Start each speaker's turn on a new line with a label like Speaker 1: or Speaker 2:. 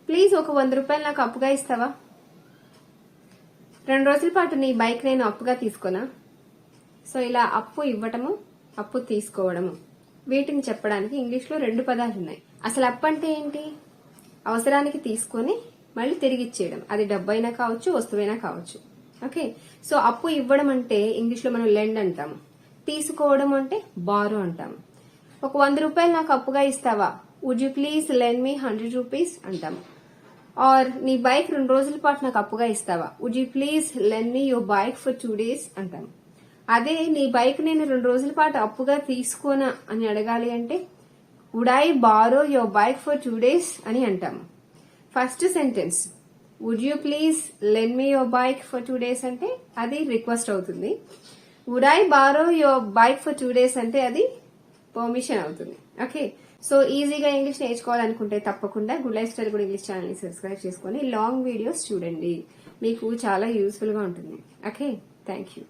Speaker 1: Please ఒక 100 రూపాయలు నాకు అప్పుగా ఇస్తావా? 2 రోజుల పాటు నీ బైక్ నేను అప్పుగా తీసుకోనా? సో ఇలా అప్పు ఇవ్వటము, అప్పు తీసుకోవడము, వీటిని చెప్పడానికి ఇంగ్లీష్ లో 2 పదాలు ఉన్నాయి. అసలు అప్పు అంటే ఏంటి? అవసరానికి తీసుకొని మళ్ళీ తిరిగి ఇచ్చేయడం. అది డబ్బైనా కావచ్చు, వస్తువైనా కావచ్చు. ఓకే, సో అప్పు ఇవ్వడం అంటే ఇంగ్లీష్ లో మనం లెండ్ అంటాము. తీసుకోవడం అంటే బారో అంటాము. ఒక 100 రూపాయలు నాకు అప్పుగా ఇస్తావా? Would you please lend me 100 rupees అంటాము. ఆర్ నీ బైక్ 2 రోజుల పాటు నాకు అప్పుగా ఇస్తావా? Would you please lend me your bike for 2 days అంటాము. అదే నీ బైక్ నేను 2 రోజుల పాటు అప్పుగా తీసుకోనా అని అడగాలి అంటే would I borrow your bike for 2 days అని అంటాము. First sentence would you please lend me your bike for 2 days అంటే అది రిక్వెస్ట్ అవుతుంది. Would I borrow your bike for 2 days అంటే అది పర్మిషన్ అవుతుంది. ఓకే, సో ఈజీగా ఇంగ్లీష్ నేర్చుకోవాలనుకుంటే తప్పకుండా గుడ్ లైఫ్ స్టైల్ కూడా ఇంగ్లీష్ ఛానల్ ని సబ్స్క్రైబ్ చేసుకొని లాంగ్ వీడియోస్ చూడండి. మీకు చాలా యూస్ఫుల్ గా ఉంటుంది. Okay, thank you.